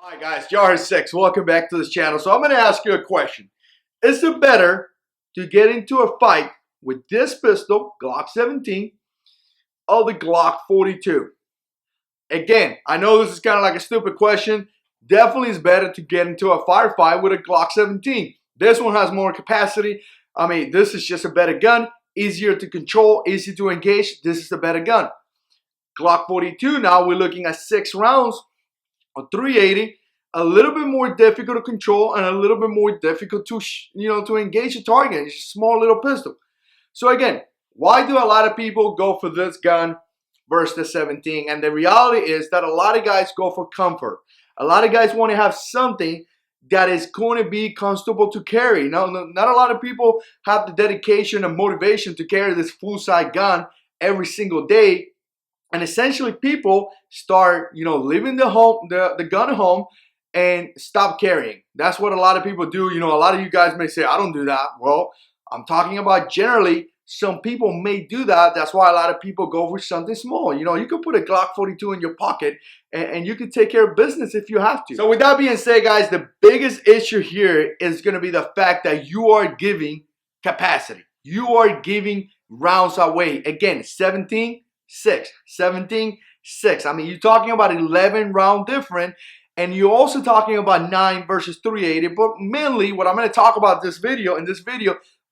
Hi guys, JH6, welcome back to this channel. So I'm going to ask you a question. Is it better to get into a fight with this pistol, Glock 17, or the Glock 42? Again, I know this is kind of like a stupid question. Definitely is better to get into a firefight with a Glock 17. This one has more capacity. I mean, this is just a better gun, easier to control, easy to engage. This is a better gun. Glock 42, now we're looking at 6 rounds. A 380, a little bit more difficult to control and a little bit more difficult to to engage a target. It's a small little pistol. So again, why do a lot of people go for this gun versus the 17? And the reality is that a lot of guys go for comfort. A lot of guys want to have something that is going to be comfortable to carry. Now, not a lot of people have the dedication and motivation to carry this full-size gun every single day. And essentially people start, leaving the gun at home and stop carrying. That's what a lot of people do. A lot of you guys may say, I don't do that. Well, I'm talking about generally, some people may do that. That's why a lot of people go for something small. You could put a Glock 42 in your pocket and you can take care of business if you have to. So with that being said, guys, the biggest issue here is going to be the fact that you are giving capacity. You are giving rounds away. Again, 17, 6, 17, 6. I mean, you're talking about 11 round different, and you're also talking about 9 versus 380. But mainly, what I'm going to talk about in this video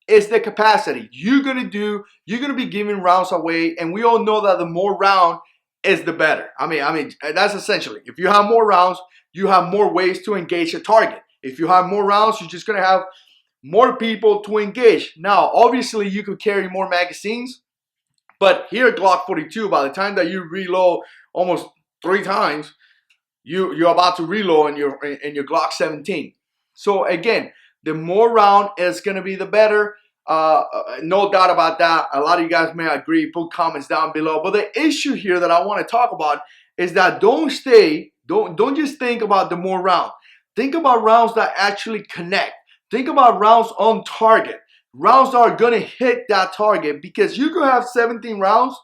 is the capacity. You're going to be giving rounds away, and we all know that the more round is the better. I mean, that's essentially. If you have more rounds, you have more ways to engage a target. If you have more rounds, you're just going to have more people to engage. Now, obviously, you could carry more magazines. But here at Glock 42, by the time that you reload almost 3 times, you're about to reload in your Glock 17. So again, the more round is going to be the better. No doubt about that. A lot of you guys may agree. Put comments down below. But the issue here that I want to talk about is that don't just think about the more round. Think about rounds that actually connect. Think about rounds on target. Rounds that are going to hit that target, because you could have 17 rounds,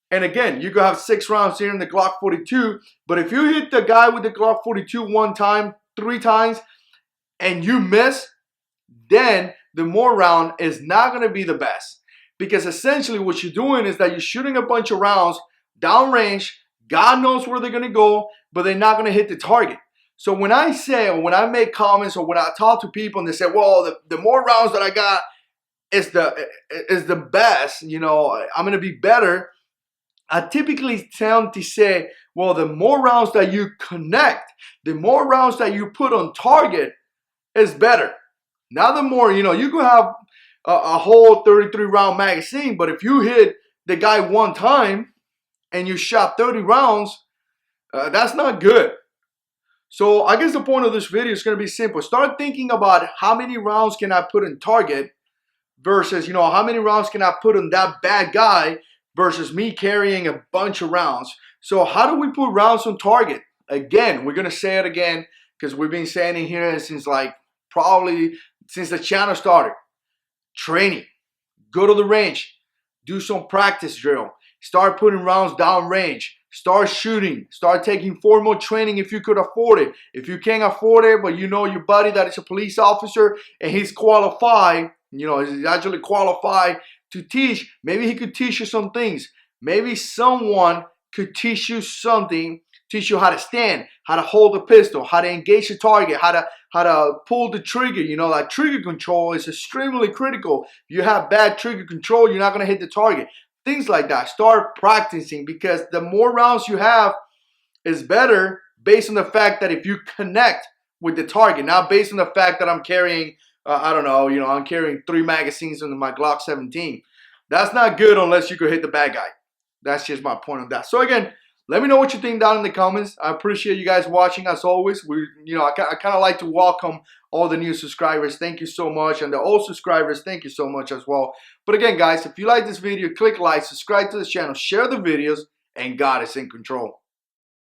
and again, you could have 6 rounds here in the Glock 42, but if you hit the guy with the Glock 42 1 time, 3 times, and you miss, then the more round is not going to be the best, because essentially what you're doing is that you're shooting a bunch of rounds downrange. God knows where they're going to go, but they're not going to hit the target. So when I say, or when I make comments, or when I talk to people and they say, well, the more rounds that I got is the best, I'm going to be better, I typically tend to say, well, the more rounds that you connect, the more rounds that you put on target is better. Now the more, you could have a whole 33 round magazine, but if you hit the guy 1 time and you shot 30 rounds, that's not good. So I guess the point of this video is going to be simple. Start thinking about how many rounds can I put in target versus, how many rounds can I put on that bad guy versus me carrying a bunch of rounds. So how do we put rounds on target? Again, we're going to say it again because we've been saying it here since probably since the channel started. Training. Go to the range. Do some practice drill. Start putting rounds down range. Start shooting. Start taking formal training if you could afford it. If you can't afford it, but you know your buddy that is a police officer and he's qualified, he's actually qualified to teach, maybe he could teach you some things. Maybe someone could teach you something, teach you how to stand, how to hold a pistol, how to engage a target, how to pull the trigger. That trigger control is extremely critical. If you have bad trigger control, you're not going to hit the target. Things like that. Start practicing, because the more rounds you have is better based on the fact that if you connect with the target. Not based on the fact that I'm carrying, I'm carrying 3 magazines in my Glock 17. That's not good unless you could hit the bad guy. That's just my point on that. So again, let me know what you think down in the comments. I appreciate you guys watching as always. I kind of like to welcome all the new subscribers. Thank you so much. And the old subscribers, thank you so much as well. But again, guys, if you like this video, click like, subscribe to this channel, share the videos, and God is in control.